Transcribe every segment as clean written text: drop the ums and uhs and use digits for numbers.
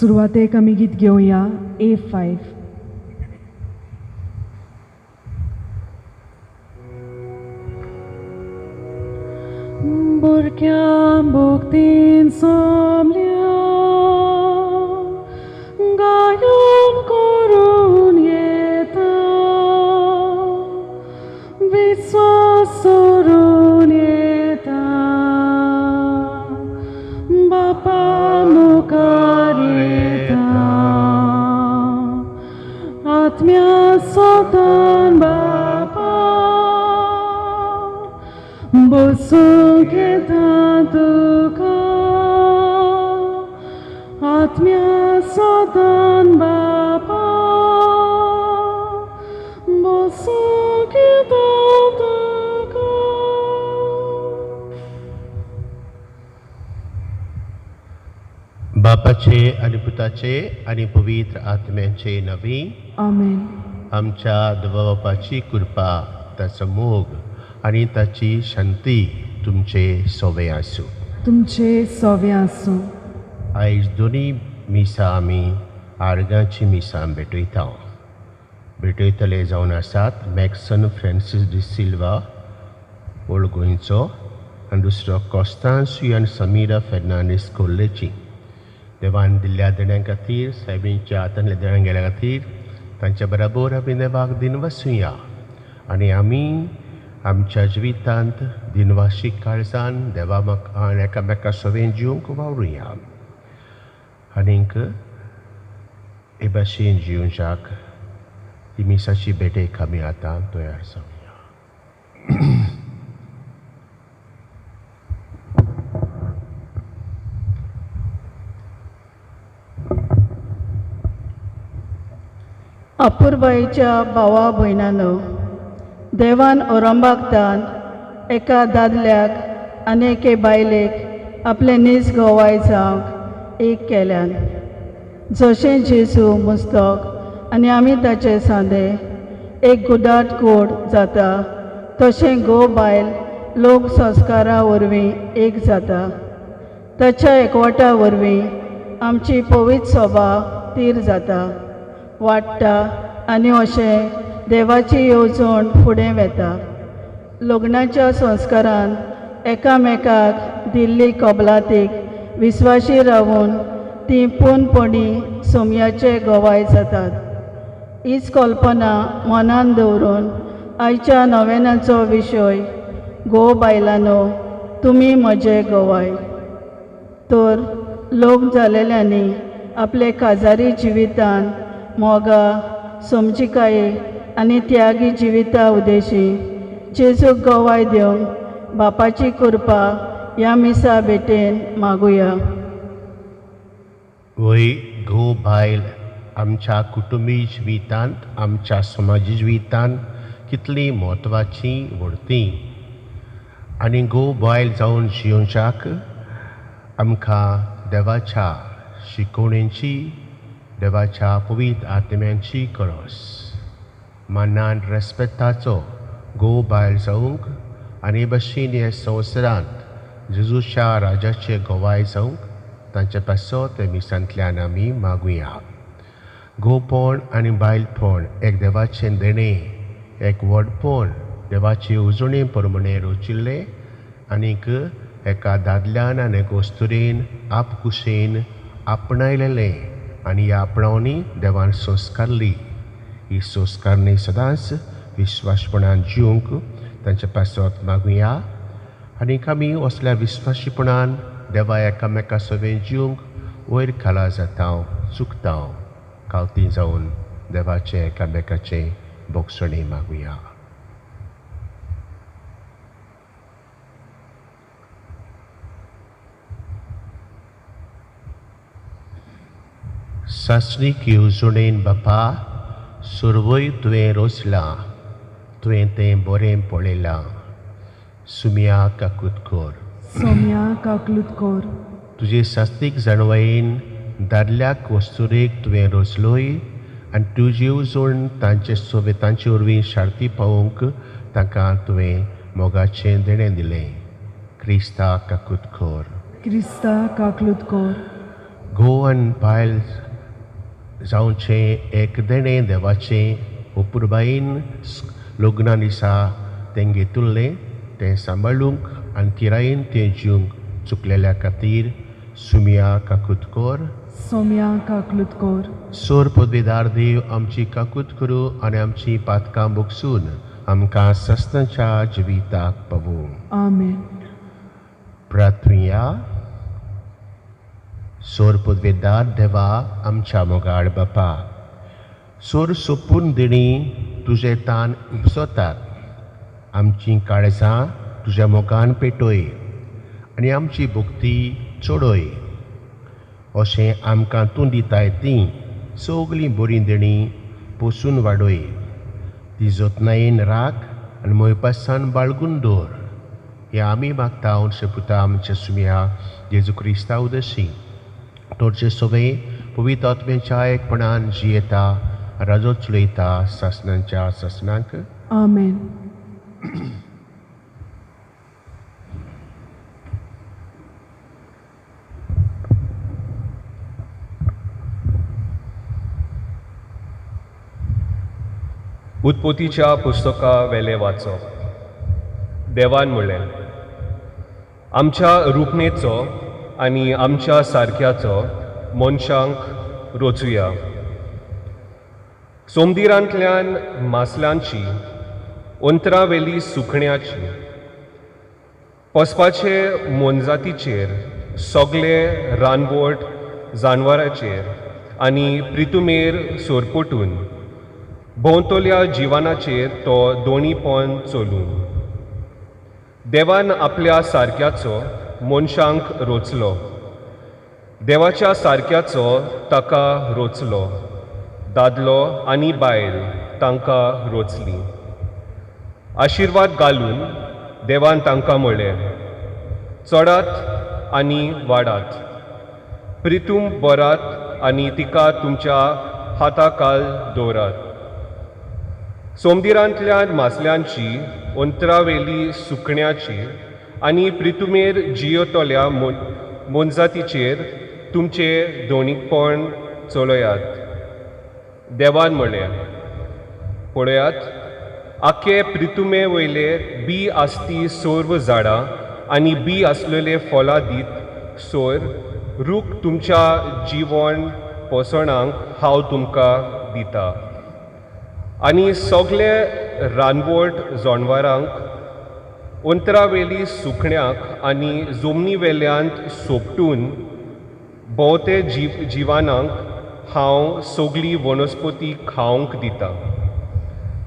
सुरवातेक आमी गीत घेवया A5. Burkja buktin somlia gayon korun yeta viswas sorun yeta Bapa mukar yeta atmya sotan Bapa बसूं घेता तुका आत्म्या सोदान बापा बसूं घेता तुका. बापाचे आणि पुताचे आणि पवित्र आत्म्याचे नवी आमेन. आमच्या देवबापाची कृपा ताचो मोग आणि ताची शांती तुमचे सोबे आसूं. तुमचे सोवे आसूं. आयज दोनी मिसां आमी आर्गांची मिसां भेटयतले जावन आसात मॅक्सन फ्रांसीस डी सिल्वा ओल्ड गोंयचो आनी दुसरो कॉस्तांसू आनी समिरा फेर्नांडीस कोल्लेची. देवान दिल्ल्या देण्यां खातीर सायबींच्या हातांतल्या देण्यां गेल्या खातीर तांच्या बराबर आमी देवाक दिनवासूया आनी आमी आमच्या जिवितांत दिनवाशीक काळजान देवा म्हाका एकामेका सोबेन जिवंक वावरुया आनीक हे भाशेन जिवच्याक ही मिसाची भेटेक आमी आतां तयार जावया. अपूर्बाईच्या भावा भयणांनो, देवान ओरंबागतान एका दादल्याक आनी एके बायलेक आपले नीज गोवाय जावंक एक केल्यान. जशें जेजू मुस्तक आनी आमी ताचे सांदे एक गुडाट कोड जाता तशें गो बायल लोक संस्कारा वरवीं एक जाता. ताच्या एकवटा वरवीं आमची पवित्र सोबा तीर जाता, वाडटा आनी अशें देवाची येवजण फुडें वेता. लग्नाच्या संस्कारान एकामेकाक दिल्ली कबलातीक विस्वाशी रावून ती पोरपणी सोमयाचे गोवाय जातात. हीच कल्पना मनान दवरून आयच्या नव्यानाचो विशय गो बायलांनो तुमी म्हजे गोवाय. तर लोक जालेल्यांनी आपले काजारी जिवितान मोगा समजिकाये आनी त्यागी जिविता उदेशी जेजूक गोवाय दिवंक बापाची कृपा ह्या मिसा भेटेन मागुया. वय गो बायल आमच्या कुटुंबी जिवितांत आमच्या समाजी जिवितांत कितली म्हत्वाची व्हरती आनी गो बायल जावन जियोवच्याक आमकां देवाच्या शिकवणेची देवाच्या पवित्र आत्म्यांची गरज. मनान रेस्पेक्टाचो गो बायल जावंक आनी भाशेन ह्या संवसारांत जेजूच्या राजाचे गोवाय जावंक तांचे पासो ते मिसांतल्यान आमी मागुया. गोपण आनी बायलपण एक देवाचें देणें, एक व्हडपण देवाचे उजणे प्रमाणे रचिल्ले आनीक एका दादल्यान आनी एका वस्तुरेन आपकुशेन आपणायलेले आनी ह्या आपणावणी देवान संस्कारली. ही संस्कारणी सदांच विश्वासपणान जिवंक तांच्या पासत मागुया आनीक आमी असल्या विस्वासीपणान देवा एकामेका सोबेन जिवंक वयर खाला जाता चुकता कावती जावन देवाचे एकामेकाचे बोगसणे मागुया. सासणीक येवजणेन बापा सुरवय तुवें रोसलां, तुवें तें बरें पळयलां. सुम्या काकूत कोर. सोम्या काकलूत कोर. तुजे सास्तीक जाणवायेन दादल्याक वस्तुरेक तुवें रोसलोय आनी तुजी येवजण तांचे वरवीं शार्ती पावोवंक तांकां तुवें मोगाचें देणें दिलें. क्रिस्ता काकूत कोर. क्रिस्ता काकलूत कोर. गोवन बायल जावचे एकदेणे देवाचे उपुरबायेन लग्ना दिसा तें घेतिल्लें तें सांबाळूंक आनी तिरायेन तें जिवंक चुकलेल्या खातीर सुमिया काकुतकोर सोम्या काकलुतकोर सोर पदवीदार देव आमची काकूत करूं आनी आमची पातकां बोगसून आमकां सस्तांच्या जिविताक पावूं. आमेन. प्रार्थुया. सोर पदवीदार देवा आमच्या मोगाळ बापा, सोर सोपून दिणी तुजे तान उपसोतात. आमची काळजां तुज्या मोगान पेटोय आनी आमची भक्ती चोडोय. अशें आमकां तूं दिताय तीं सगलीं बरीं दिणी पोसून वाडोय. ती जतनायेन राख आनी मोयपासान बाळगून दवर. हें आमी मागता हांव पुता आमच्या सुमिया जेजू क्रिस्ता उदशी तोरचे सगळे पवित्र आत्म्याच्या एकपणान जियेता राजो चलयता सासणांच्या सासणांक. आमेन. उत्पत्तीच्या पुस्तका वेले वाचप. देवान म्हणलें, आमच्या रुपणेचो आनी आमच्या सारक्याचो मनशांक रोचुया. सोमदिरांतल्यान मासलांची, अंतरावेली सुकण्याची, पोसपाचे मोनजातीचेर, सगळे रानवट जानवराचेर आनी प्रितुमेर सोरपटून भोंवतल्या जिवानाचेर तो दोनीपण चलून. देवान आपल्या सारक्याचो मनशांक रोचलो. देवाच्या सारक्याचो ताका रोचलो. दादलो आनी बायल तांकां रोचली. आशिर्वाद घालून देवान तांकां म्हणलें, चडात आनी वाडात, प्रितूम बरात आनी तिका तुमच्या हाताखाल दवरात. सोमदिरांतल्यान मासल्यांची, अंतरावेली सुकण्याची आनी प्रितुमेर जियेतल्या मोनजातीचेर तुमचे दोनीकपण चलयात. देवान म्हणलें, पळयात, आखे प्रितुमे वयले बी आसती सर्व झाडां आनी बी आसलेले फळां दीत सोर रूख तुमच्या जीवन पोसणांक हांव तुमकां दिता. आनी सगळे रानवट जानवरांक, अंतरावेली सुकण्याक आनी जमनी वेल्यांत सोपटून भोंवते जिवानांक हांव सगळी वनस्पती खावंक दिता.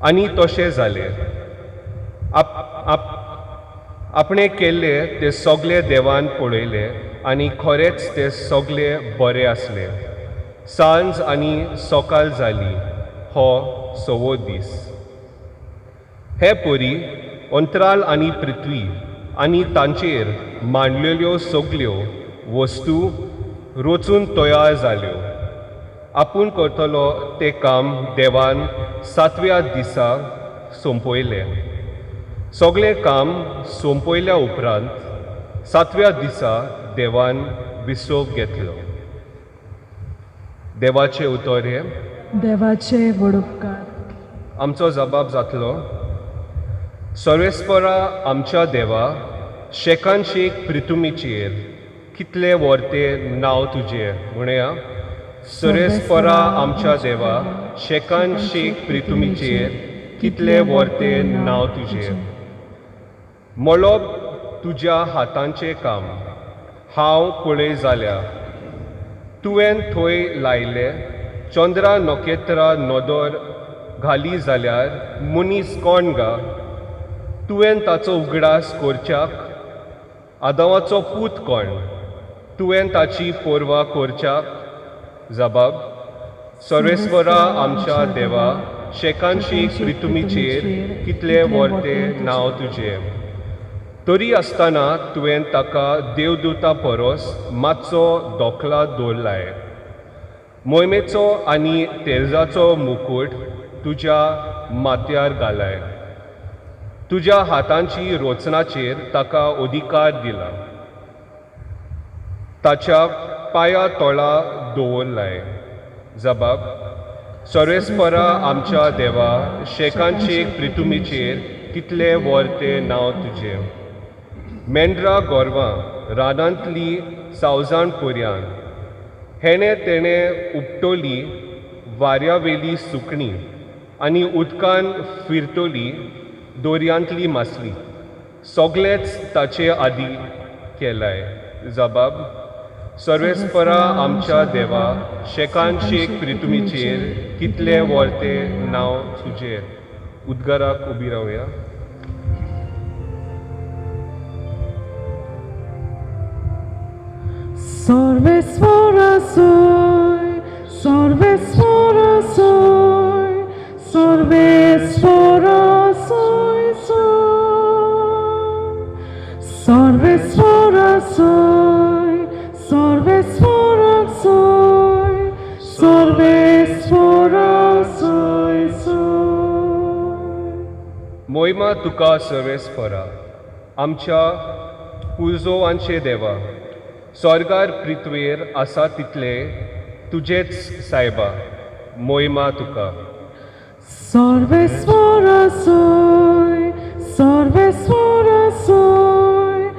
आनी तशें जालें. आपणे केल्ले ते सगळे देवान पळयले आनी खरेंच ते सगळे बरे आसले. सांज आनी सकाळ जाली हो सवो दीस. हे परी अंतराल आनी पृथ्वी आनी तांचेर मांडलेल्यो सगल्यो वस्तू रोचून तयार जाल्यो. आपूण करतलो तें काम देवान 7व्या दिसा सोंपयलें. सगळें काम सोंपयल्या उपरांत 7व्या दिसा देवान विसोब घेतलो. देवाचे उतोरे. देवाचे वडोपकार. आमचो जबाब जातलो, सर्वेस्परा आमच्या देवा, शेकान शेक प्रितुमीचेर कितले वर्ते नांव तुजें म्हणया. सर्वेस्परा आमच्या देवा, शेकान शेक प्रितुमीचेर कितले वर्ते नांव तुजें. मळब तुज्या हातांचें काम हांव पळय जाल्यार. तुवें थंय लायले चंद्रा नखेत्रां नदर घाली जाल्यार मनीस कोण गा. तुवें ताचो उगडास करच्याक. आदामाचो पूत कोण, तुवें ताची पोरवा करच्याक. जबाब, सर्वेस्परा आमच्या देवा, शेकांशी प्रितुमीचेर कितले वर्ते नांव तुजें. तरी आसतना तुवें ताका देवदूता परस मातसो दोखला दवरलाय. मोहिमेचो आनी तेरजाचो मुकूट तुज्या माथ्यार घालाय. तुज्या हातांची रोचनाचेर ताका अधिकार दिला. ताच्या पांया तोळा दवरलाय. जबाब: सर्वेस्परा आमच्या देवा, शेकांचे प्रितुमीचेर कितले व्हरते नांव तुजें. मेंढरां गोरवां रानांतली सावजाण पर्यान, हेणे तेणे उपटोली वाऱ्यावेली सुकणीं आनी उदकान फिरतोली दोर्यांतली मासली, सोगलेंच ताचे आदी केलाय. जबाब: सर्वेस्परा आमच्या देवा, शेकांचे प्रितुमीचेर कितले व्हरते नांव तुजें. उद्गाराक उबी रावया. सर्वेस्वरा सोय, सर्वेस्वरा सोय, सर्वेस्वरा सोय सोय, सर्वेस्वरा सोय, सर्वेस्वरा सोय, सर्वेस्वरा सोय सोय. मोहिमा तुका सर्वेस्परा, आमच्या कुळजोवांचे देवा. स्वर्गार पृथ्वेर आसा तितले तुजेच सायबा. मोहिमा तुका. सर्वेस्वरा सोय, सर्वेस्वरा सोय,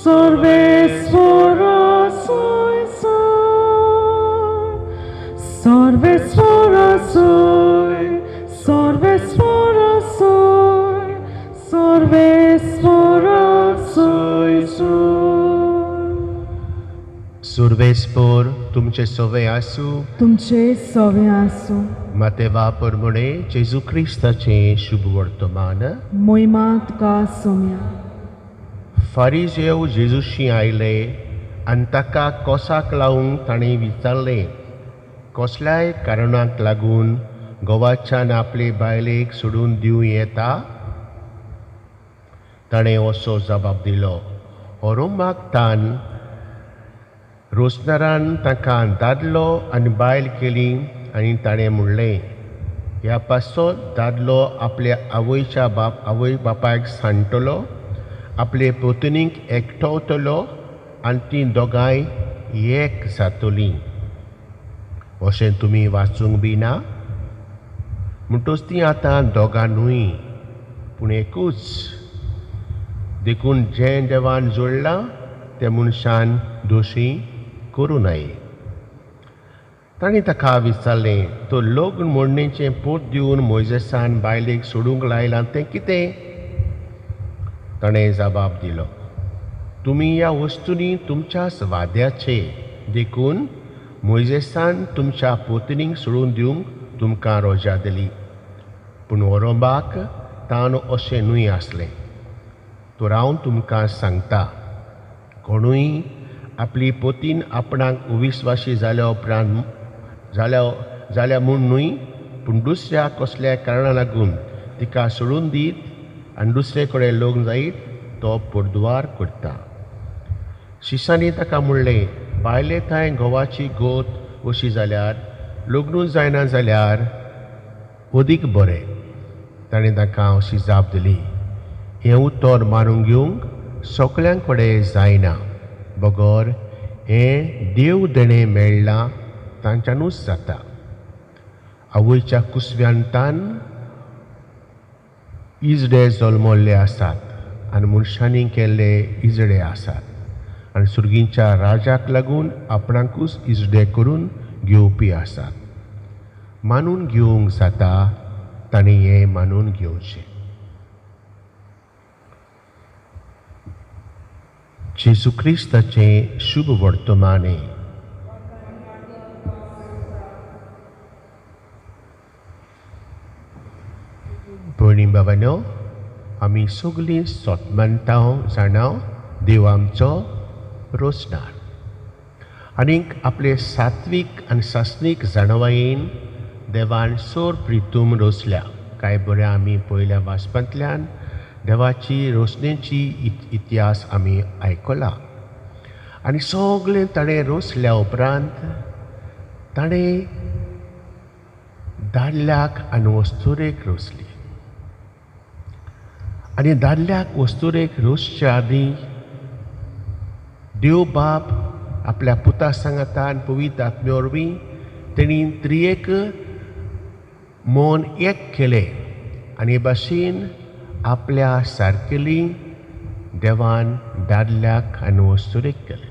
सर्वेस्वरा सोय सोय, सर्वेस्वरा सोय, सर्वेस्वरा सोय, सर्वेस्वरा सोय सोय. सुर्वेस्पोर तुमचे सोवे आसूं. तुमचे सवे आसूं. मातेवा परमणे जेजू क्रिस्ताचे शुभ वर्तमान. मोहिमा तुका सोम्या. फारिजेव जेजूशी आयले आनी ताका कोसाक लावूंक ताणें विचारलें, कसल्याय कारणाक लागून घोवाच्यान आपले बायलेक सोडून दिवं येता. ताणें असो जबाब दिलो, अरोमाकतान रोसनारान ताका दादलो आनी बायल केली आनी ताणें म्हणलें, ह्या पासत दादलो आपल्या आवय बापायक सांडटलो, आपले पत्नीक एकठांवतलो आनी तीं दोगांय एक जातलीं. अशें तुमी वाचूंक बी ना. म्हणटच तीं आतां दोगां न्हय पूण एकूच. देखून जें देवान जोडलां तें मनशान दोशी करूं नये. ताणें ताका विचारलें, तो लग्न मोडणेचें पोट दिवन मोइजेसान बायलेक सोडूंक लायलां तें कितें. ताणें जबाब दिलो, तुमी ह्या वस्तूंनी तुमच्याच वाद्याचे. देखून मोइजेसान तुमच्या पत्नीक सोडून दिवंक तुमकां रोजा दिली, पूण अरोबाक तान अशें न्हय आसलें. तर हांव तुमकां सांगता, कोणूय आपली पतीन आपणाक अविस्वासी जाल्या उपरांत जाल्या म्हूण न्हय पूण दुसऱ्या कसल्या कारणाक लागून तिका सोडून दीत आनी दुसरे कडेन लग्न जायत तो परदुवार करता. शिसांनी ताका म्हणलें, बायले थंय घोवाची गोत अशी जाल्यार लग्नूच जायना जाल्यार अदीक बरें. ताणें ताका अशी जाप दिली, हें उतर मारून घेवंक सगळ्यां कडेन जायना. बगोर हें देव देणें मेळ्ळां तांच्यानूच जाता. आवयच्या कुसव्यांतान इजडे जल्मल्ले आसात आनी मनशांनी केल्ले इजडे आसात आनी सुर्गींच्या राजाक लागून आपणाकूच इजडे करून घेवपी आसात. मानून घेवंक जाता ताणें हें मानून घेवचें. जेजू क्रिस्ताचे शुभ वर्तमाने. भयणी भावांनो, आमी सगळीं सोतमंतांव जाणां देव आमचो रोसणार आनीक आपले सात्वीक आनी सासनीक जाणवायेन देवान सोर प्रितूम रोसल्या. कांय बरें आमी पयल्या वाचपांतल्यान देवाची रोसणेची इतिहास आमी आयकला. आनी सगळें ताणें रोसल्या उपरांत ताणें दादल्याक आनी वस्तुरेक रोसली. आनी दादल्याक वस्तुरेक रोसच्या आदीं देव बाप आपल्या पुता सांगातान पवित्र आत्मे वरवीं तेणी त्रियेक मन एक केले आनी हे भाशेन आपल्या सारकेली देवान दादल्याक आनी वस्तुरीक केले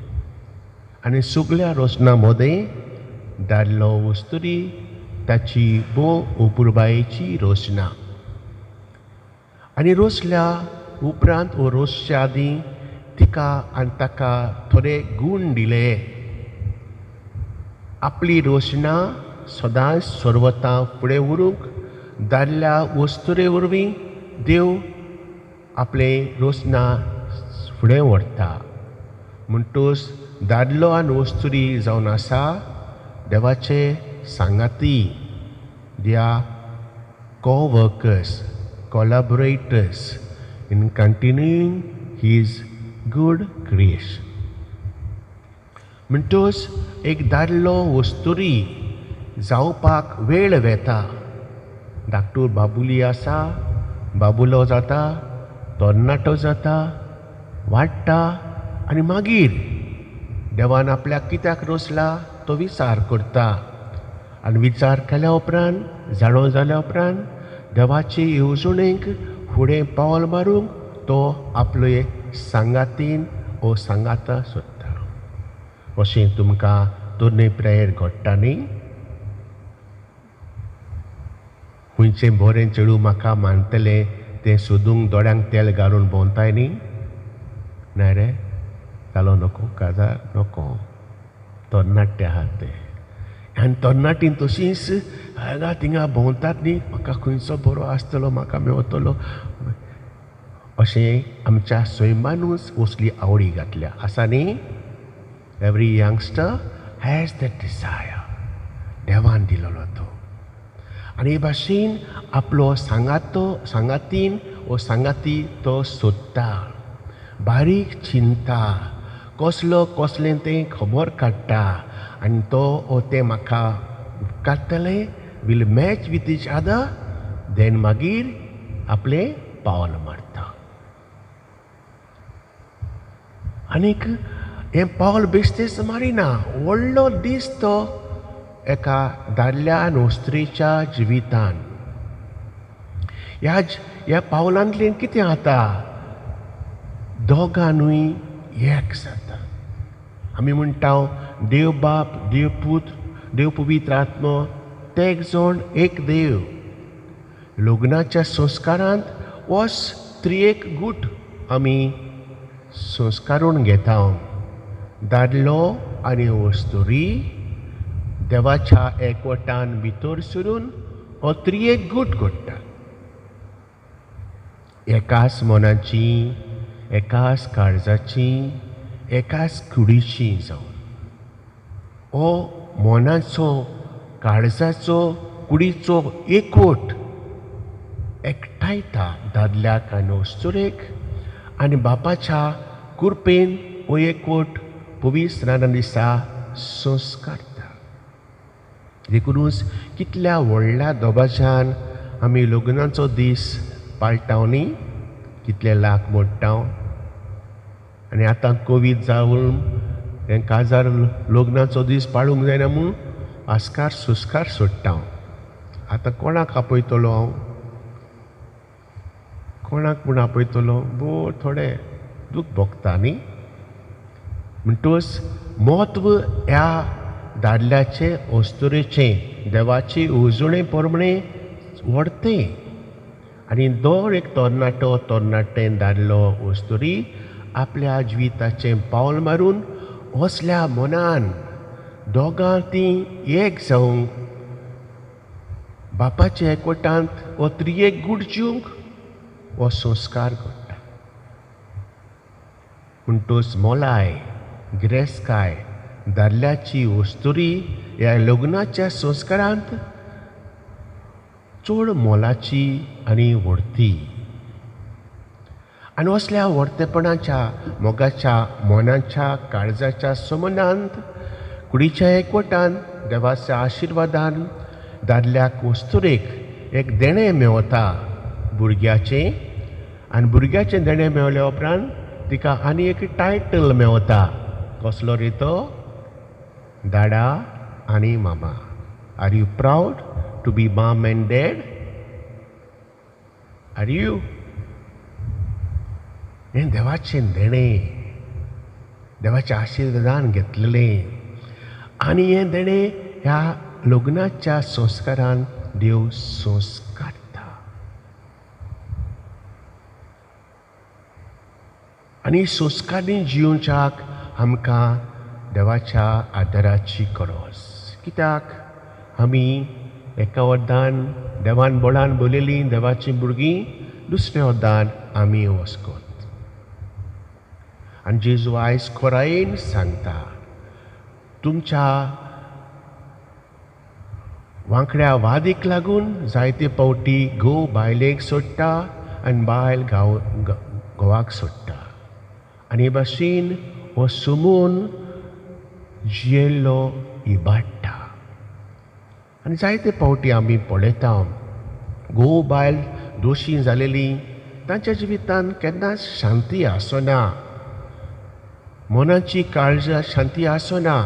आनी सगळ्या रोशना मदें दादलो वस्तुरी ताची भोव उपुरबायेची रोशना आनी रोसल्या उपरांत वो रोसच्या आदीं तिका आनी ताका थोडे गूण दिले. आपली रोशना सदांच सर्वतां फुडें व्हरूंक दादल्या वस्तुरे वरवीं देव आपले रोशना फुडें व्हरता. म्हणटूच दादलो आनी वस्तुरी जावन आसा देवाचे सांगाती. They are co-workers, collaborators in continuing his good creation. म्हणटूच एक दादलो वस्तुरी जावपाक वेळ वेता. धाकटूर बाबुली आसा, बाबुलो जाता, तरणाटो जाता, वाडटा आनी मागीर देवान आपल्याक कित्याक रोसला तो विचार करता आनी विचार केल्या उपरांत जाणो जाल्या उपरांत देवाचे येवजणेक फुडें पावल मारूंक तो आपले सांगातीन ओ सांगाता सोदता. अशें तुमकां तोरणे प्रेयर घडटा न्ही. खंयचें बरें चेडूं म्हाका मानतलें तें सोदूंक दोळ्यांक तेल घालून भोंवताय न्ही. ना रे जालो नको काजार नको. तरणाटे आहात ते आनी तरणाटीन तशींच हांगा थिंगा भोंवतात न्ही. म्हाका खंयचो बरो आसतलो म्हाका मेवतलो अशें आमच्या स्वयंबानूच असली आवडी घातल्या आसा न्ही. Every youngster has that desire. देवान दिलेलो तो आनी हे भाशेन आपलो सांगातीन वो सांगाती तो सोदता. बारीक चिंता कसलें तें खबर काडटा आनी तो ओ तें म्हाका काडटले will match with each other then मागीर आपले पावल मारता. आनीक हें पावल बेश्टेच मारिना. व्हडलो दीस तो एका दादल्या आनी वस्तुरीच्या जिवितान. ह्या पावलांतल्यान कितें जाता दोगांनूय एक जाता. आमी म्हणटा देव बाप, देव पुत्र, देव पवित्र आत्मो तेग जावन एक देव. लग्नाच्या संस्कारांत होच त्रियेक गूट आमी संस्कारून घेता. दादलो आनी वस्तुरी देवाच्या एकवटान भितर सरून हो त्रियेक गूट घडटा. एकाच मनाची, एकाच काळजाची, एकाच कुडीची जावन हो मनाचो काळजाचो कुडीचो एकवट एकठांयता दादल्याक आनी वस्तुरेक आनी बापाच्या कृपेन हो एकवट पवित्र दिसा संस्कारता. देखूनच कितल्या व्हडल्या दबाज्यान आमी लग्नाचो दीस पाळटाव न्ही. कितले लाख मोडटा आनी आतां कोवीड जावन हें काजार लग्नाचो दीस पाळूंक जायना म्हूण आस्कार सुस्कार सोडटा. आतां कोणाक आपयतलो हांव, कोणाक म्हूण आपयतलो बो थोडे दूख भोगता न्ही. म्हणटूच म्हत्व ह्या दादल्याचे वस्तुरेचें देवाची उजोणे प्रमाणे व्हरतें. आनी दर एक तरणाटेन दादलो वस्तुरी आपल्या जिविताचें पावल मारून असल्या मनान दोगां तीं एक जावंक बापाच्या एकवटांत हो त्रियेक गूट जिवंक हो संस्कार करता. म्हणटूच मोलाय गिरेस्तकाय दादल्याची वस्तुरी ह्या लग्नाच्या संस्कारांत चड मोलाची आनी व्हडती. आनी असल्या व्हडतेपणाच्या मोगाच्या मनाच्या काळजाच्या संबंदांत कुडीच्या एकवटान देवाच्या आशिर्वादान दादल्याक वस्तुरेक एक देणें मेवता भुरग्याचें. आनी भुरग्याचें देणें मेवल्या उपरांत तिका आनी एक टायटल मेवता. कसलो रे तो Dada आणि Mama. Are you proud to be mom and dad? Are you? हे देवाचे देणे, देवाचे आशीर्वादान घेतलेले आणि हे देणे ह्या लग्नाच्या संस्कारान देव संस्कारता. आणि संस्कारांनी जिवच्याक आमकां देवाच्या आदाराची गरज. कित्याक आमी एका वरदान देवान बोलान बोलयलीं देवाची भुरगीं, दुसऱ्या वरदान आमी वचकोत. आनी जेजू आयज खोरायेन सांगता, तुमच्या वांकड्या वादीक लागून जायते पावटी घोव बायलेक सोडटा आनी बायल घोवाक सोडटा. आनी हे भाशेन हो सुमून जियेल्लो इबाडटा. आनी जायते पावटी आमी पळयता घोव बायल दोशी जालेलीं तांच्या जिवितान केन्नाच शांती आसना, मनाची काळजी शांती आसना.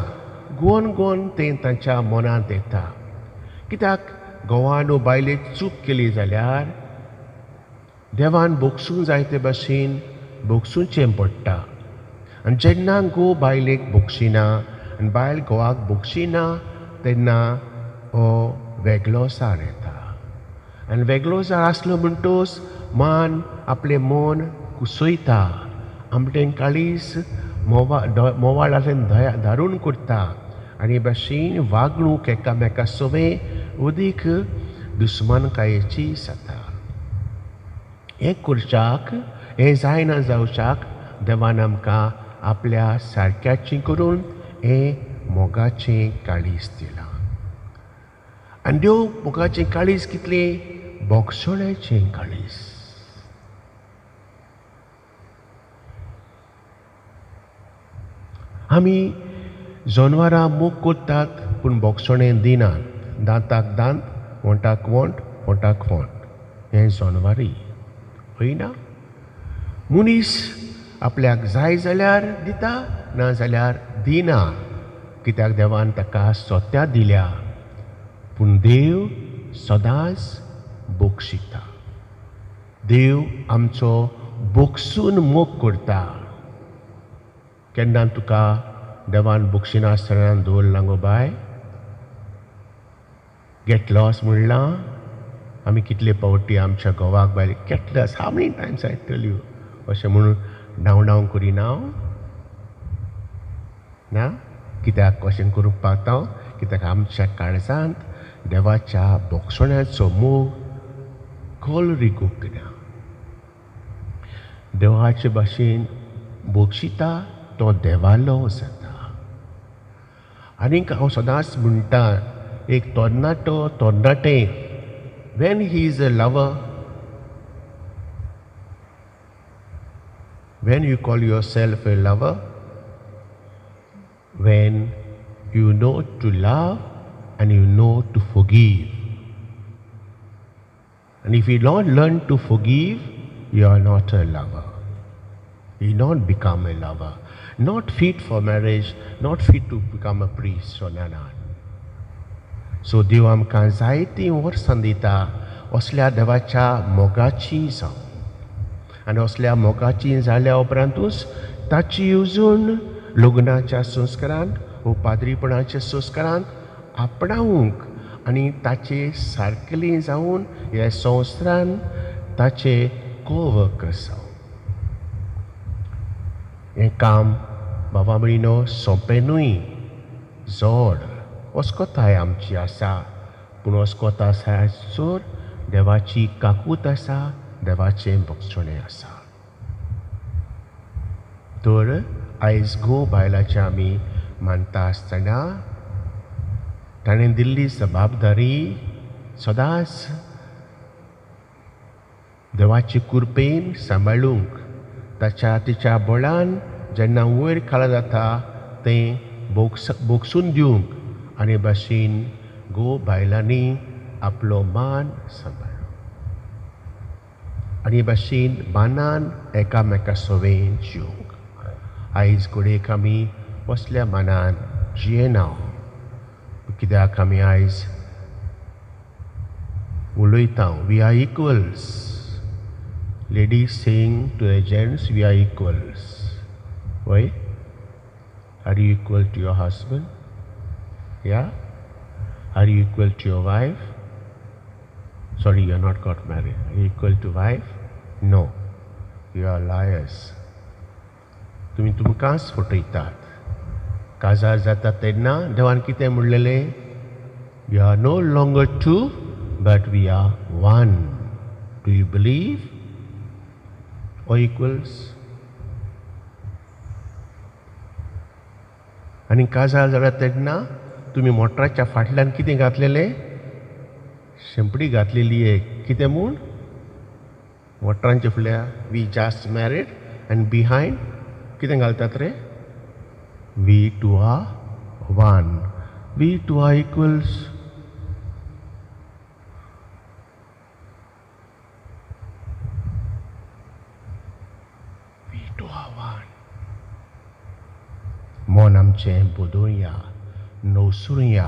गोवन तें तांच्या मनांत येता. कित्याक घोवान वो बायलेक चूक केली जाल्यार देवान बोगसूंक जाय ते भाशेन बोगसूचें पडटा. आनी जेन्ना घोव बायलेक बोगशिना आनी बायल घोवाक बोगशिना तेन्ना हो वेगळोसार येता. आनी वेगळोसार आसलो म्हणटोच मान आपलें मन कुसयता, आपलें काळीज मोवाळांतल्यान धारून करता आनी भाशेन वागणूक एकामेका सवें अदीक दुस्मानकायेची जाता. हें करच्याक, हें जायना जावच्याक देवान आमकां आपल्या सारक्याचें करून हें मोगाचें काळीज दिलां. आनी देव मोगाचें काळीज कितलें बोगसोण्याचें काळीज. आमी जनवरां मोग करतात पूण बोगसोणें दिनात. दांताक दांत, वोंटाक वोंट, ओंटाक वोंट. हें जनवारी होयना. मनीस आपल्याक जाय जाल्यार दिता, ना जाल्यार दिना. कित्याक देवान ताका सोत्या दिल्या. पूण देव सदांच बोगशिता. देव आमचो बोगसून मोग करता. केन्ना तुका देवान बोगशिनासतना दवरलां गो बाय? गेट लॉस म्हणलां. आमी कितले पावटी आमच्या घोवाक बायलेक get lost, how many times I tell you अशें म्हणून डाव करिना ना. कित्याक अशें करूंक पावता? कित्याक आमच्या काळजांत देवाच्या बोगसोण्याचो मोग खोल रिगूंक ना. देवाचे भाशेन बोगशिता तो देवालो जाता. आनीक हांव सदांच म्हणटा, एक तरणाटें when he is a lover, when you call yourself a lover, when you know to love and you know to forgive. And if you don't learn to forgive, you are not a lover. You not become a lover. Not fit for marriage, not fit to become a priest or nana. So देव आमकां जायतीं वर्सां दिता असल्या देवाच्या मोगाची जावं. आनी असल्या मोगाची जाल्या उपरांतूच ताची येवजून लग्नाच्या संस्कारांत वो पाद्रीपणाच्या संस्कारांत आपणावंक आनी ताचे सारकेली जावन ह्या संवसारान ताचे कोवक जावं. हें काम बाबा म्हणिनो सोंपें जड वस्कोताय आमची आसा. पूण वस्कोता चोर देवाची काकूट आसा, देवाचें बोगसोणें आसा. तर आयज घोव बायलाचें आमी मानता आसतना ताणें दिल्ली जबाबदारी सदांच देवाचे कृपेन सांबाळूंक, तिच्या बळान जेन्ना वयर खाला जाता तें बोगसून दिवंक आनी भाशेन घोव बायलांनी आपलो मान सांबाळ्ळो. आनी भाशेन मानान एकामेका सवें जिवंक. आयज घडयेक आमी असल्या मानान जियेना कित्याक आमी आयज उलयता we are equals. Ladies saying to the gents, we are equals. Why? Are you equal to your husband? Yeah? Are you equal to your wife? Sorry, you are not got married. Are you equal to wife? No. You are liars. तुम्ही तुमकांच फटयतात. काजार जाता तेन्ना देवान कितें म्हणलेलें? We are no longer two, but we are one. Do you believe? Or equals? आनी काजार जाता तेन्ना तुमी मोटराच्या फाटल्यान कितें घातलेलें? शेंपडी घातलेली एक कितें म्हूण? मोटरांच्या फुडल्या वी जस्ट मॅरीड आनी बिहायंड कितें घालतात रे? We two are one. We two are equals. मन आमचें बुदोवया, नवसुरया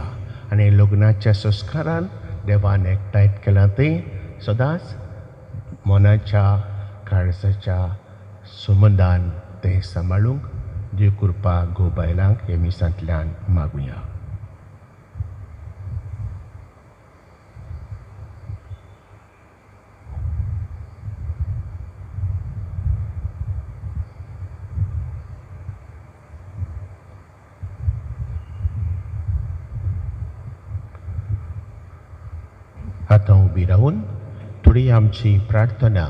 आनी लग्नाच्या संस्कारान देवान एकठांय केलां तें सदांच मनाच्या काळजाच्या संबंदान तें सांबाळूंक देव कृपा घोव बायलांक हे मिसांतल्यान मागुया. आतां उबी रावन थोडी आमची प्रार्थना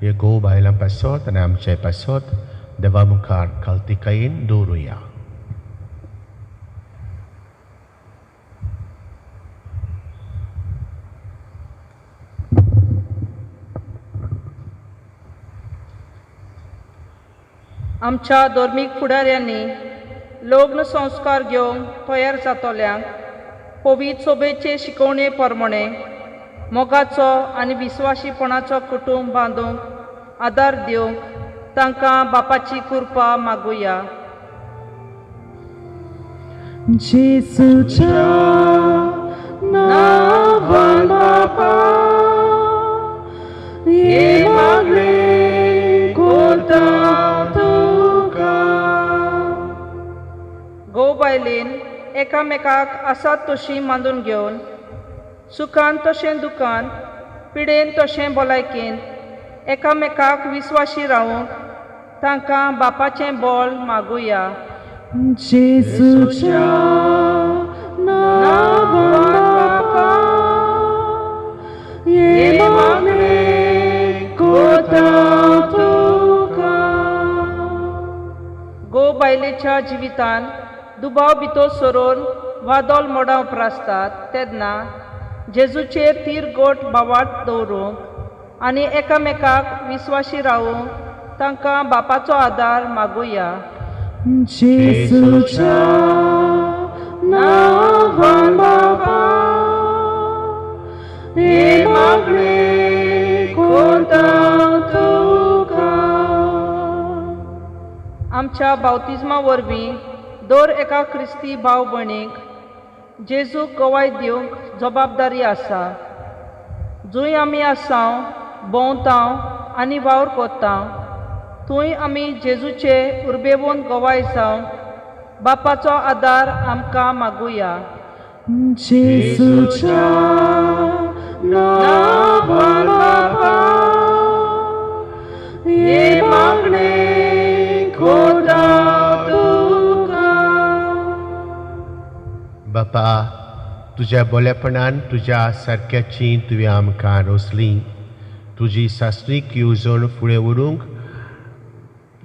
हे घोव बायलां पासत आनी आमचे पासत देवा मुखार खालतिकायेन दवरुया. आमच्या धर्मीक फुडाऱ्यांनी लग्न संस्कार घेवंक तयार जातल्यांक पवित्र सभेचे शिकवणे प्रमाणे मोगाचो आनी विस्वाशीपणाचो कुटुंब बांदूंक आदार दिवंक तांकां बापाची कृपा मागुया. जेसूच्या नांवान बापा हे मागणे करता तुका. घोव बायलेन एकामेकाक आसात तशी मांडून घेवन सुखान तशें दुखान पिडेन तशें भलायकेन एकामेकाक विस्वाशी रावूंक तांकां बापाचें बळ मागुया. जेसूच्या नांवान बापा हे मागणे करता तुका. घोव बायलेच्या जिवितान दुबाव भितर सरोन वादोल मोडाव उपरासतात तेन्ना जेजूचेर तीरगोट बावाट दवरूंक आनी एकामेकाक विस्वाशी रावूंक तांकां बापाचो आदार मागुया. जेसूच्या नांवान बापा हे मागणे करता तुका. आमच्या बावतिजमा वरवीं दर एका क्रिस्ती भाव भयणीक जेजूक गवाय दिवंक जबाबदारी आसा. जंय आमी आसाव भोंवताव आनी वावर कोत्ताव थंय आमी जेजूचे उर्बेवून गवाय जावंक बापाचो आदार आमकां मागुया. जेसूच्या नांवान बापा हे मागणे करता तुका. बापा तुज्या बोलेपणान तुज्या सारक्याची तुवें आमकां रोसली. तुजी सासरीक येवजण फुडें व्हरूंक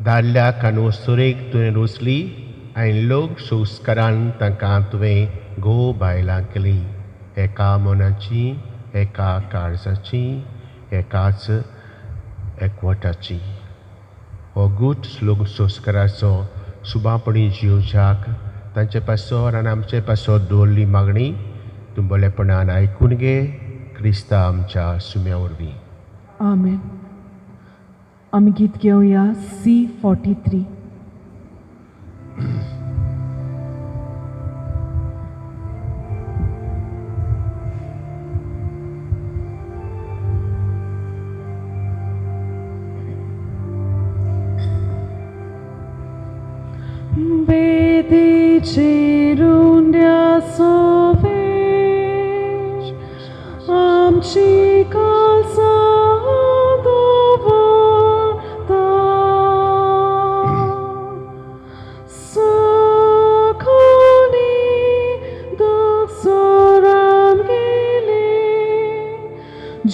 दादल्याक आनी वस्तुरेक तुवें रोसली आनी लोक संस्कारान तांकां तुवें घोव बायलां केली. एका मनाची, एका काळजाची, एकाच एकवटाची. हो गूट लोक संस्काराचो सुबापणी जिवच्याक तांचे पासर आनी आमचे पासर दवरली मागणी तूं बरेपणान आयकून घे. क्रिस्ता आमच्या सुम्या वरवीं. आमेन. आमी गीत घेवया C43. चिरून द्या सोवेश आमची काळजा दवरता सखोनी दोसोराम गेले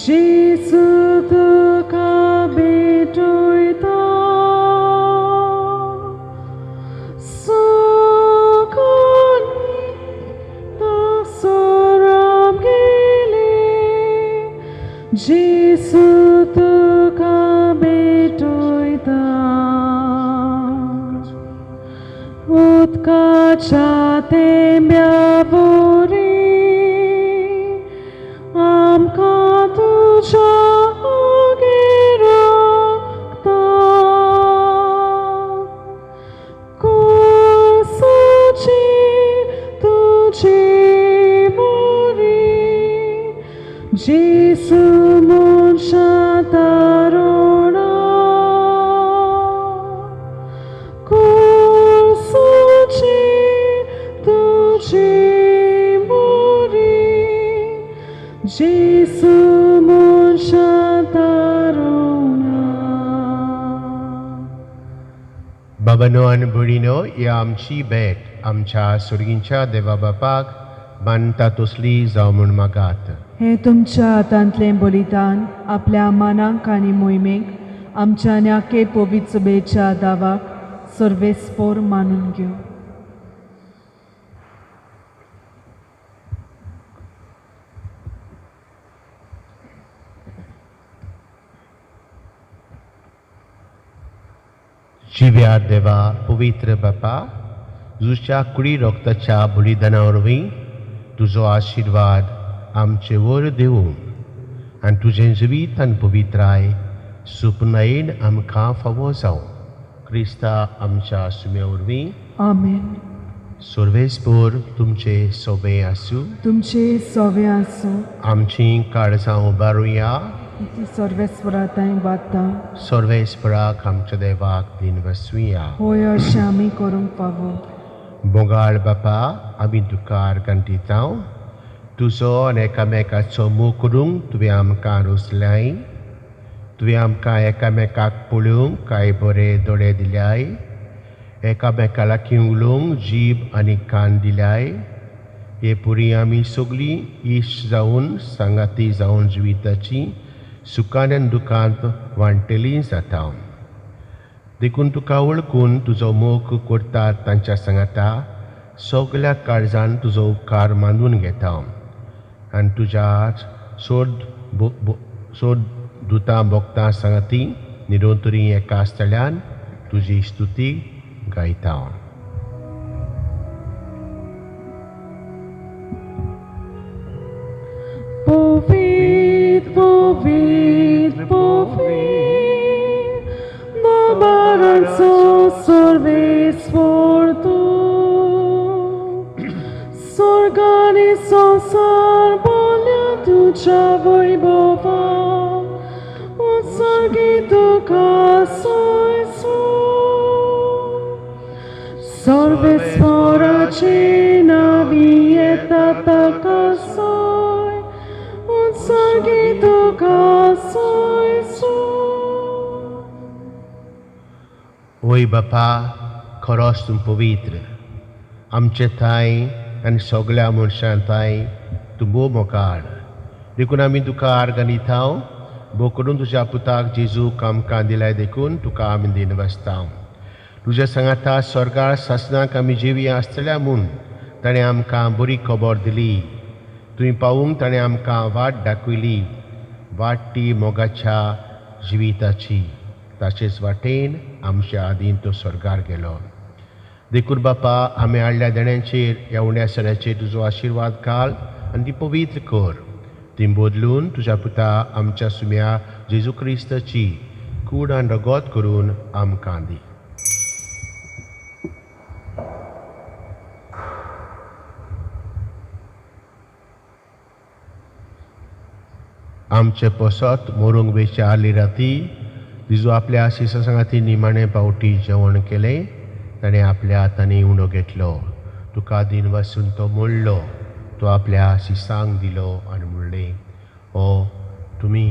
जेसू तुका भेटोयता जेसू तुका भेटोयता उदकाच्या तेंब्यावरी आमकां तुज्या आगेर राखता कोळसाची तुजी मोरी जेसू मनशा तारुणा कोळसाची तुजी मोरी जेसू मनशा तारुणा. बाबानो आनी भयणीनो, ही आमची भेट आमच्या सुर्गींच्या देवा बापाक मानता तसली जावं म्हूण मागात. हे तुमच्या हातांतलें बलिदान आपल्या मानांक आनी मोहिमेक आमच्या न्याके पवित्र सभेच्या दावाक सर्वेस्पोर मानून घेव. जिव्या देवा पवित्र बापा, तुझ्या कुडी रक्ताच्या बलिदाना वरवीं तुजो आशिर्वाद आमचे वर देवून आनी तुजें जिवीत आनी पवित्राय सुपनायेन आमकां फावो जावं. क्रिस्ता आमच्या सुम्या वरवीं आमेन. सर्वेस्पोर तुमचे सोबे आसूं. तुमचे सोवे आसूं. आमची काळजां उबारुया. ती सर्वेस्पराताय बाता. सर्वेस्पराक आमच्या देवाक दिन वसुया. होय अशें आमी करूंक फावो. बोगाळ बापा, आमी तुका आर्गांतीता. तुजो आनी एकामेकाचो मोग करूंक तुवें आमकां रुचल्याय. तुवें आमकां एकामेकाक पळोवंक कांय बरे दोळे दिल्याय. एकामेका लागीं उलोवंक जीब आनी कान दिल्याय. हे पुरी आमी सगळीं इश्ट जावन सांगाती जावन जिविताची सुखान आनी दुखांत वांटलेलीं जाता. देखून तुका वळखून तुजो मोग करतात तांच्या सांगाता सगळ्या काळजान तुजो उपकार मानून घेता आनी तुज्या सोद दुतां भोगतां सांगाती निरोतरी एका स्थळ्यान तुजी स्तुती गायता. Povit, povit, povit, Babaranzo sorves for tu. Sorgani sonsar bolja tuja vojbova, Odsargi tuka sojsu. Sorves for acina vieta taka soj, Odsargi tuka sojsu. ओय बापा, खरोच तूं पवित्र. आमचे थाय आनी सगळ्या मनशां थाय तूं बो मोगाळ. देखून आमी तुका आर्गांतीता. बो करून तुज्या पुताक जेजूक आमकां दिलाय देखून तुका आमी दिन वसता. तुज्या सांगाता स्वर्गार सासनाक आमी जिवी आसतल्या म्हूण ताणें आमकां बरी खबर दिली. तुवें पावूंक ताणें आमकां वाट दाखयली, वाट ती मोगाच्या जिविताची. ताचेच वाटेन आमच्या आदीन तो स्वर्गार गेलो. देखून बापा, आमी हाडल्या देण्याचेर ह्या उण्या सणाचेर तुजो आशिर्वाद घाल आनी ती पवित्र कर. ती बदलून तुज्या पुता आमच्या सुम्या जेजू क्रिस्ताची कूड आनी रगत करून आमकां दी. आमचे पोसत मोरूंक बेचारली राती तिजो आपल्या आशिसा सांगाती निमाणें पावटी जेवण केलें. ताणें आपल्या हातांनी उंडो घेतलो. तुका दिन वचून तो मोडलो, तो आपल्या शिसांक दिलो आनी म्हणलें, हो तुमी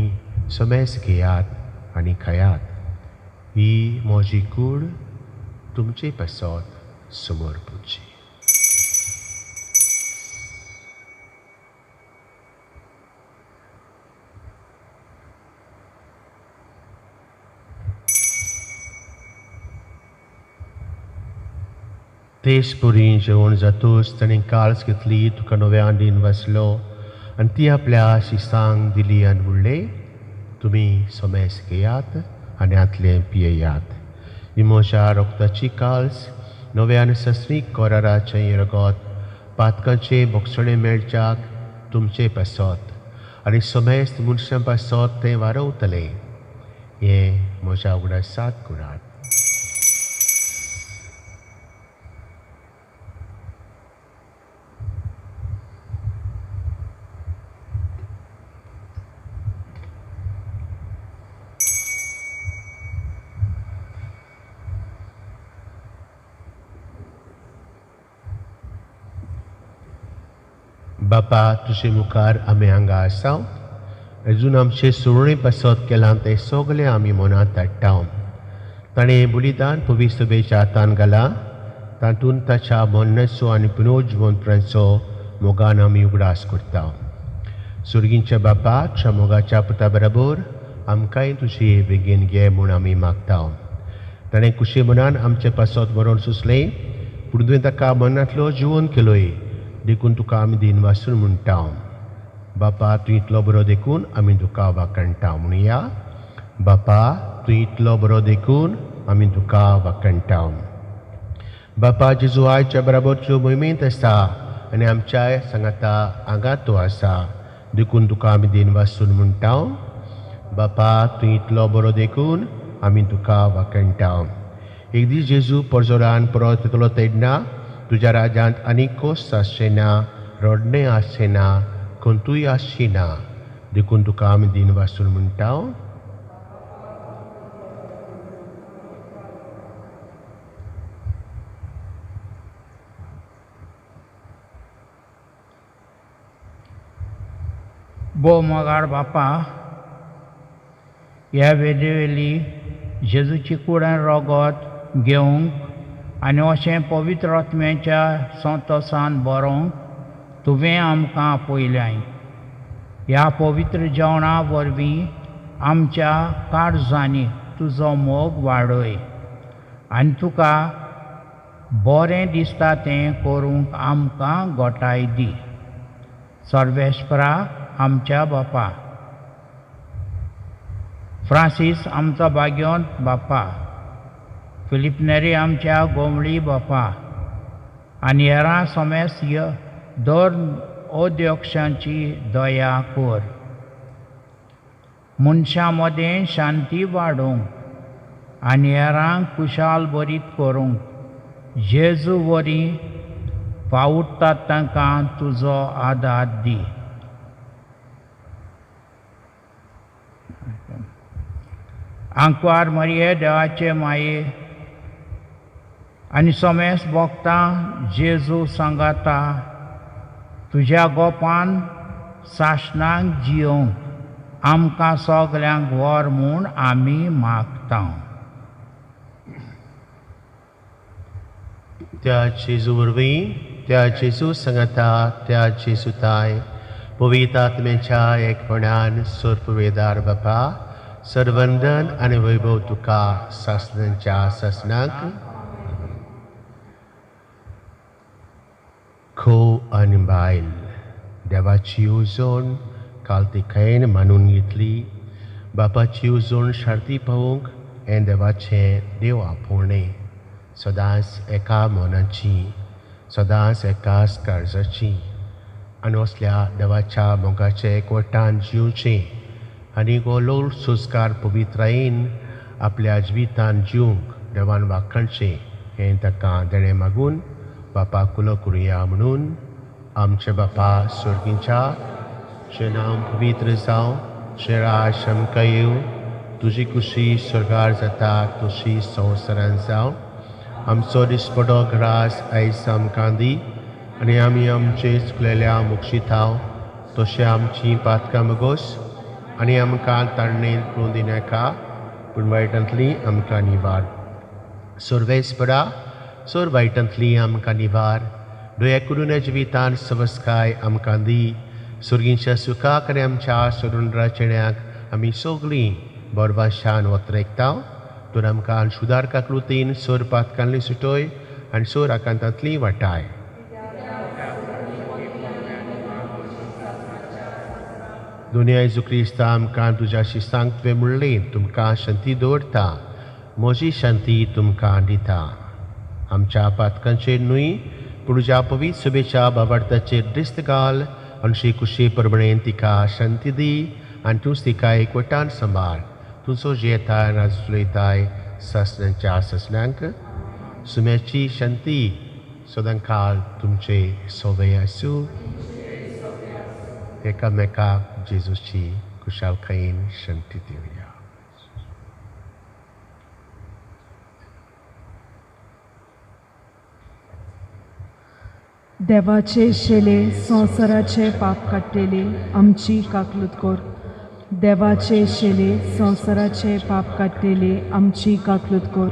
समेज घेयात आनी खायात, ही म्हजी कूड तुमचे पासत समोर पुरची. तेच पुरी जेवण जातूच ताणें काळज घेतली, तुका नव्यान दिन वचलो आनी ती आपल्या शिसांक दिली आनी म्हणलें, तुमी समेज घेयात आनी आतलें पियेयात. ही म्हज्या रोगताची काळज, नव्यान सस्नीक कोराराचें रगत, पातकांचे भोगसणे मेळच्याक तुमचे पासत आनी समेज मनशां पासत तें वाडवतलें. हें म्हज्या उगडासाक करात. बापा, तुजे मुखार आमी हांगा आसा, अजून आमचे सुरणे पासत केलां तें सगलें आमी मनांत धाडटा. ताणें बलिदान पवित्र सभेच्या हातान घालां, तातूंत ताच्या मरणाचो आनी पुनर्जिवंतपणाचो मोगान आमी उगडास करता. सुर्गींच्या बापा, तुज्या मोगाच्या पुता बरोबर आमकांय तुजी बेगीन घे म्हूण आमी मागता. ताणें कुशे मनान आमचे पासत मरण सुचलें, पूण तुवें ताका मरणांतलो जिवंत केलोय, देखून तुका आमी दिन वासून म्हणटा. बापा, तूं इतलो बरो देखून आमी तुका वाकणटा. म्हणुया, बापा, तूं इतलो बरो देखून आमी तुका वाकणटा. बापा, जेजू आयच्या बराबरच्यो मोहिमेंत आसा आनी आमच्या सांगाता आंगात तो आसा, देखून तुका आमी दिन वासून म्हणटा. बापा, तूं इतलो बरो देखून आमी तुका वाकणटा. एक दीस जेजू परजोरान परत येतलो तेन्ना तुज्या राज्यांत आनीक कोस आसचें ना, रडणें आसचें ना, खंतूय आसची ना, देखून तुका आमी दिन वासून म्हणटा. बो मोगाळ बापा, ह्या वेदेवेली जेजूची कूड आनी रगत घेवंक आनी अशें पवित्र आत्म्याच्या संतोसान बरोवंक तुवें आमकां आपयल्याय. ह्या पवित्र जेवणा वरवीं आमच्या काळजांनी तुजो मोग वाडय आनी तुका बरें दिसता तें करूंक आमकां घोटाय दी. सर्वेस्परा आमच्या बापा, फ्रांसीस आमचो भाग्यवंत बापा, फिलिप नेरी आमच्या गोमळी बापा आनी हेरां समेस दर अध्यक्षांची दया कर. मनशां मदें शांती वाडोवंक आनी हेरांक खुशाल बरीत करूंक जेजू वरी फावुरतात तांकां तुजो आदार दी. आंकवार मरिये देवाचे माये आनी समेस भोगतां जेजू सांगाता तुज्या गोपान सासणांक जियोंक आमकां सगल्यांक वर म्हूण आमी मागता. त्या जेजू वरवीं, त्या जेजू सांगाता, त्या जेजूताय पवित्र आत्म्याच्या एकपणान सर्पवेदार बापा, सर्वंदन आनी वैभव तुका सासणांच्या सासणाक खो आनी बायल देवाची येवजण काल तिकायेन मानून घेतली. बापाची येवजण शार्ती पावूंक हें देवाचें देव आपोवणें सदांच एका मनाची, सदांच एकाच काळजाची आनी असल्या देवाच्या मोगाचे एकवटान जिवचें आनी हो लोक सुस्कार पवित्रायेन आपल्या जिवितान जिवंक देवान वाखणचें हें ताका देणें मागून बापाक उलो करुया. म्हणून आमचे बापा स्वर्गींच्या, तुजें नांव पवित्र जावं, तुजें राज आमकां येवं, तुजी खुशी स्वर्गार जाता तशी संवसारांत जावं. आमचो दिसपडो घरास आयज आमकां दी आनी आमी आमचे चुकलेल्या मोक्षिताव तशें आमची पातकां मगोस आनी आमकां तारणेन पळोवन दिनाका पूण वायटांतली आमकां निवार सर्वेस्परा सोर वायटांतली आमकां निवार दया करून जिवितान सवस्काय आमकां दी सुर्गींच्या सुखाक आनी आमच्या सुरुंद्रा चेड्याक आमी सगळीं बरवाशान वतरेकताव तर आमकां सुदारकाक लुतीन सोर पातकांतली सुटोय आनी सोर आकांतांतली वाटाय दुनिया जेजू क्रिस्ता आमकां तुज्या शिस्तांक तुवें म्हणलें तुमकां शांती दवरता म्हजी शांती तुमकां दिता आमच्या पातकांचेर न्हय पूण तुज्या पवित्र सभेच्या भावार्थाचेर दिस्त घाल आनी खुशी प्रमाणें तिका शांती दी आनी तूंच तिका एकवटान सांबाळ तुजो जेताय राजुलयताय सासण्यांच्या सासण्यांक सुम्याची शांती सदांकाळ तुमचे सोबे आसूं एकामेकाक जेजूची कुशालकायेन शांती दिवया देवाचे शेले संवसाराचे पाप काडटेले आमची काकलूत कोर देवाचे शेले संवसाराचे पाप काडटेले आमची काकलूत कोर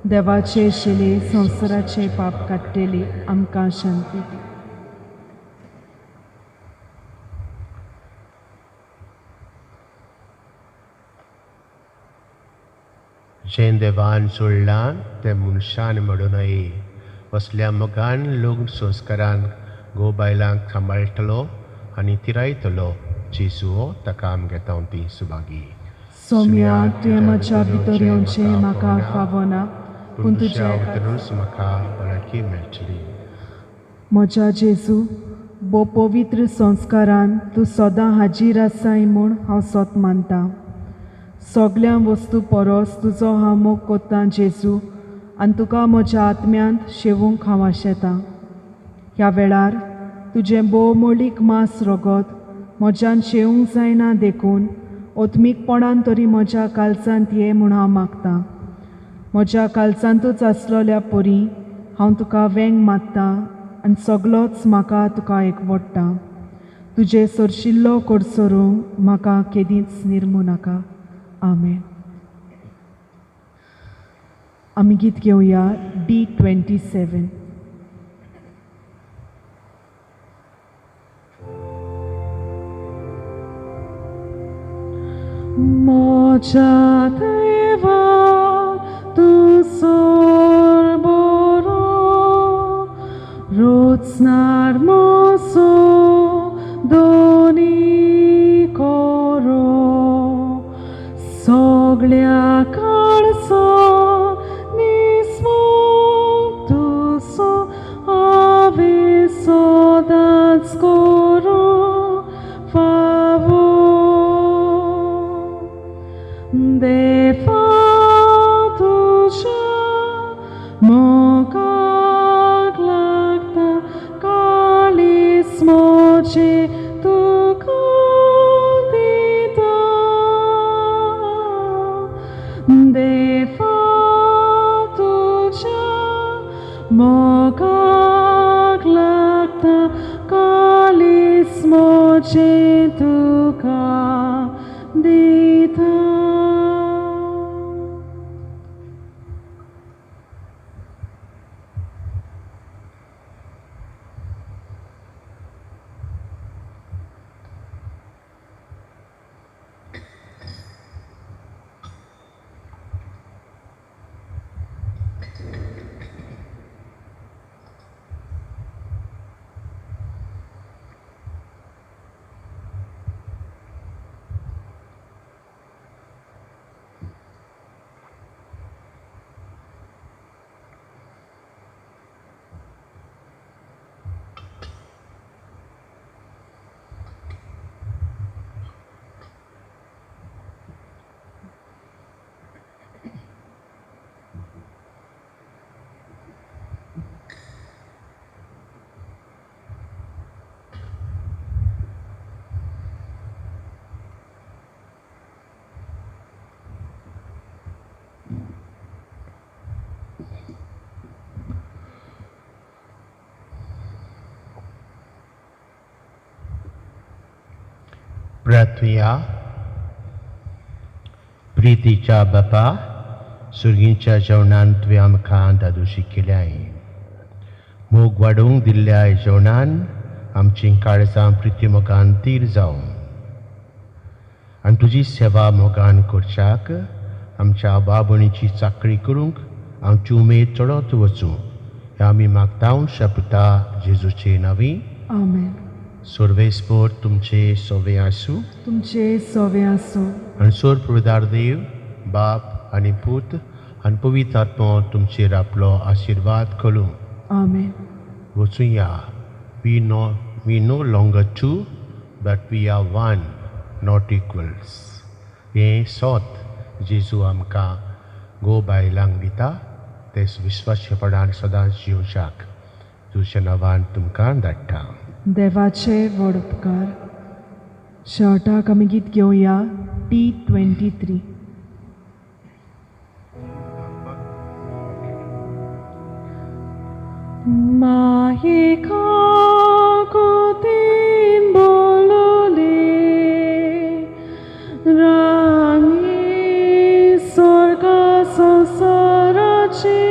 देवाचे शेले संवसाराचे पाप काडटेले आमकां शांती दी जें देवान जोडलां तें मनशान मोडूं नये असल्या मोगान लग्न संस्कारान घोव बायलांक सांबाळटलो आनी तिरायतलो जेजू ताका आम घेता ती सुभागी सौम्या तुवें म्हज्या भितर येवचें म्हाका फावना पूण तुज्या उतरूच म्हाका भलायकी मेळटली म्हज्या जेजू बो पवित्र संस्कारान तूं सदां हाजीर आसाय म्हूण हांव सोत मानतां सगळ्या वस्तू परस तुजो हांव मोग कोत्तां जेजू आनी तुका म्हज्या आत्म्यांत शेवूंक हांव आशेतां ह्या वेळार तुजें भोवमोलीक मास रगत म्हज्यान शेवूंक जायना देखून ओत्मीकपणान तरी म्हज्या कालचांत ये म्हूण हांव मागतां म्हज्या कालचांतूच आसलोल्या परी हांव तुका वेंग मात्तां आनी सगळोच म्हाका तुका एकवडटा तुजे सरशिल्लो कोडसरू म्हाका केदींच निर्मू नाका आमेन आमी गीत घेवया D27 म्हज्या देवा तूं सोर बरो रोचनार मोसो दोनी कोरो सगळ्या काळसा निस्मोग तुसो हांवें सदांच कोरो फावो देवा तुज्या मोगाक लागता काळीस प्रार्थया प्रितीच्या बापा सुर्गींच्या जेवणान तुवें आमकां दादोशी केल्याय मोग वाडोवंक दिल्ल्या जेवणान आमची काळजां प्रिती मोगान तीर जावं आनी तुजी सेवा मोगान करच्याक आमच्या बाबणीची चाकरी करूंक आमची उमेद चडत वचूं हें आमी मागता शपुता जेजूचे नांवी आमेन. सर्वेस्पर तुमचे सोवे आसूं तुमचे सोवे आसूं. आनी सोर पवित्र देव बाप आनी पूत आनी पवित्र आत्मो तुमचेर आपलो आशिर्वाद करूं. आमेन. वचूया. We no longer two, but we are one, not equals. हें सोत जेजू आमकां गो बायलांक दिता तेच विश्वासपणान सदांच जिवच्याक तुज्या नांवान तुमकां धाडटा. देवाचे व्हड उपकार. शेवटाक आमी गीत घेवया T23. मायेका कोतीन बोलोले रांगी स्वर्गा संसाराचे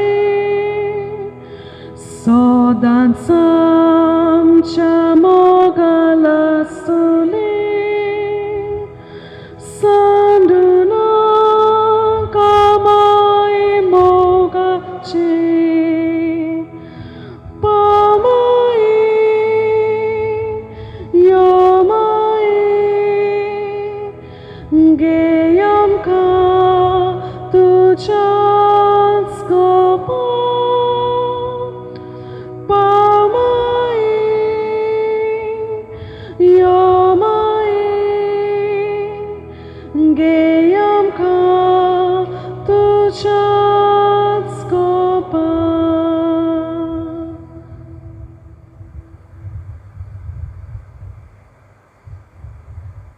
सदांच आमच्या मोगाला सोले सांडून कामाय मोगाचे Gayam ka tuja